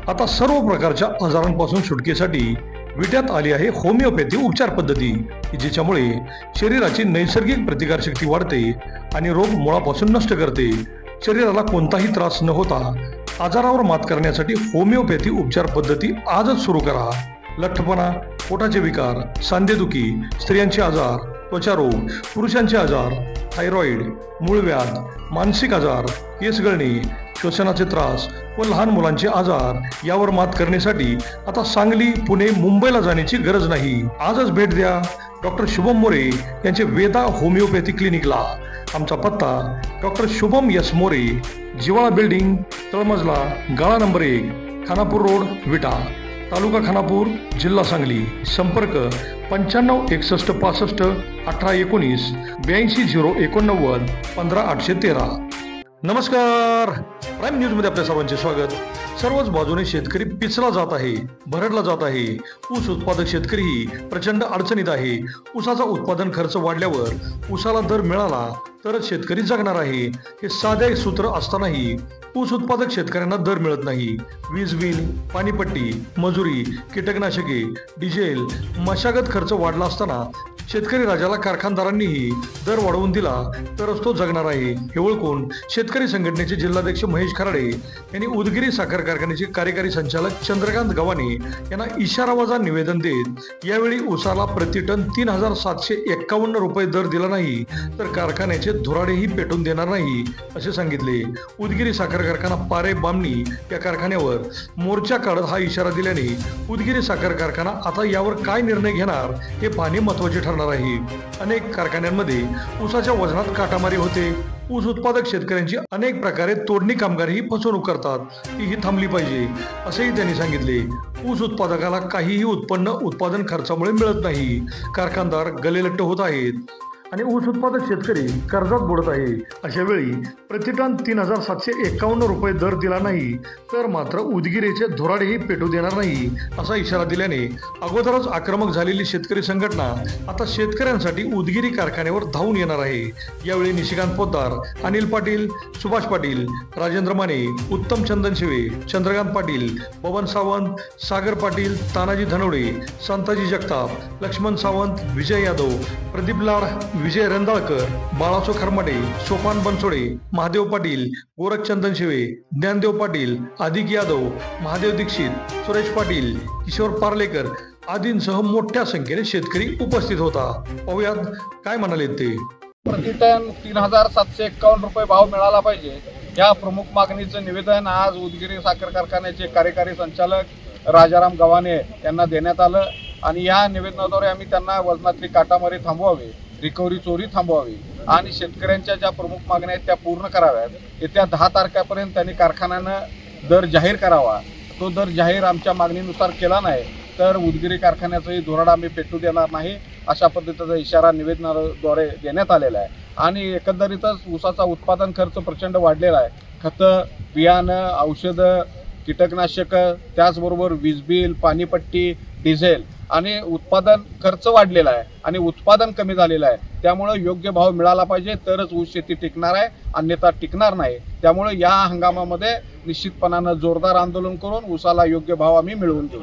आता सर्व प्रकारच्या आजारांपासून सुटकेसाठी विट्यात आली आहे होमिओपॅथी उपचार पद्धती, जिच्यामुळे शरीराची नैसर्गिक प्रतिकारशक्ती वाढते आणि रोग मुळापासून नष्ट करते। शरीराला कोणताही त्रास न होता आजारावर मात करण्यासाठी होमिओपॅथी उपचार पद्धती आजच सुरू करा। लठ्ठपणा, पोटाचे विकार, सांधेदुखी, स्त्रियांचे आजार, त्वचारोग, पुरुषांचे आजार, थायरॉइड, मूळव्याध, मानसिक आजार, केस गळणे, श्वसनाचे त्रास व लहान मुलांचे आजार यावर मात करण्यासाठी आता सांगली, पुणे, मुंबईला जाण्याची गरज नाही। आजच भेट द्या डॉक्टर शुभम मोरे यांचे वेदा होमिओपॅथी क्लिनिकला। आमचा पत्ता डॉक्टर शुभम एस मोरे, जिवाळा बिल्डिंग, तळमजला, गाळा नंबर 1, खानापूर रोड, विटा, तालुका खानापूर, जिल्हा सांगली। संपर्क 95 61 65 18 19 82 089 15 813। नमस्कार, प्राईम न्यूज मध्ये आपल्या सर्वांचे स्वागत। सर्वच बाजूने शेतकरी पिचला जात आहे, भरडला जात आहे। ऊस उत्पादक शेतकरी प्रचंड अडचणीत आहे। ऊसाचा उत्पादन खर्च वाढल्यावर ऊसाला दर मिळाला तरच शेतकरी जगणार आहे, हे साधे सूत्र असतानाही ऊस उत्पादक शेतकऱ्यांना दर मिळत नाही। वीज बिल, पाणीपट्टी, मजुरी, कीटकनाशके, डिझेल, मशागत खर्च वाढला असताना शेतकरी राजाला कारखानदारांनीही दर वाढवून दिला तरच तो जगणार आहे, हे ओळखून शेतकरी संघटनेचे जिल्हाध्यक्ष महेश खराडे यांनी उदगीर साखर कारखान्याचे कार्यकारी संचालक चंद्रकांत गव्हाणे यांना इशारावजा निवेदन देत यावेळी ऊसाला प्रतिटन 3751 रुपये दर दिला नाही तर कारखान्याचे धुराडेही पेटून देणार नाही असे सांगितले। उदगीर साखर कारखाना पारे बामणी या कारखान्यावर मोर्चा काढत हा इशारा दिल्याने उदगीर साखर कारखाना आता यावर काय निर्णय घेणार हे पाहणे महत्त्वाचे ठरणार आहे। अनेक कारखान्यांमध्ये ऊसाच्या वजनात काटामारी होते। ऊस उत्पादक शेतकऱ्यांची अनेक प्रकारे तोडणी कामगारही फसवणूक करतात, ही थांबली पाहिजे असेही त्यांनी सांगितले। ऊस उत्पादकाला काहीही उत्पन्न उत्पादन खर्चामुळे मिळत नाही। कारखानदार गलेलट्ट होत आहेत आणि ऊस उत्पादक शेतकरी कर्जात बुडत आहे। अशा वेळी प्रतिटन 3751 रुपये दर दिला नाही तर मात्र उदगीरेचे धुराडेही पेटू देणार नाही असा इशारा दिल्याने अगोदरच आक्रमक झालेली शेतकरी संघटना आता शेतकऱ्यांसाठी उदगीरी कारखान्यावर धावून येणार आहे। यावेळी निशिकांत पोद्दार, अनिल पाटील, सुभाष पाटील, राजेंद्र माने, उत्तम चंदन शिवे, चंद्रकांत पाटील, बबन सावंत, सागर पाटील, तानाजी धनवडे, संताजी जगताप, लक्ष्मण सावंत, विजय यादव, प्रदीप लाड, विजय रंधाळकर, बाळासो खरमाटे, सोपान बनसोडे, महादेव पाटील, गोरखचंदन शिवे, ज्ञानदेव पाटील, अधिक यादव, महादेव दीक्षित, सुरेश पाटील, किशोर पार्लेकर आदींसह मोठ्या संख्येने शेतकरी उपस्थित होता। पाहुयात काय म्हणाले ते। प्रतिटन 3751 रुपये भाव मिळाला पाहिजे या प्रमुख मागणीचं निवेदन आज उदगीर साखर कारखान्याचे कार्यकारी संचालक राजाराम गव्हाणे यांना देण्यात आलं आणि या निवेदनाद्वारे आम्ही त्यांना वजनातली काटामारी थांबवावी, रिकव्हरी चोरी थांबवावी आणि शेतकऱ्यांच्या ज्या प्रमुख मागण्या आहेत त्या पूर्ण कराव्यात। येत्या 10 तारखेपर्यंत त्यांनी कारखान्यानं दर जाहीर करावा। तो दर जाहीर आमच्या मागणीनुसार केला नाही तर उदगीर कारखान्याचंही धुराड आम्ही पेटू देणार नाही अशा पद्धतीचा इशारा निवेदनाद्वारे देण्यात आलेला आहे। आणि एकंदरीतच ऊसाचा उत्पादन खर्च प्रचंड वाढलेला आहे। खतं, बियाणं, औषधं, कीटकनाशकं, त्याचबरोबर वीज बिल, पाणीपट्टी, डिझेल आणि उत्पादन खर्च वाढलेला आहे आणि उत्पादन कमी झालेलं आहे। त्यामुळे योग्य भाव मिळाला पाहिजे तरच ऊस शेती टिकणार आहे, अन्यथा टिकणार नाही। त्यामुळे या हंगामामध्ये निश्चितपणानं जोरदार आंदोलन करून ऊसाला योग्य भाव आम्ही मिळवून देऊ।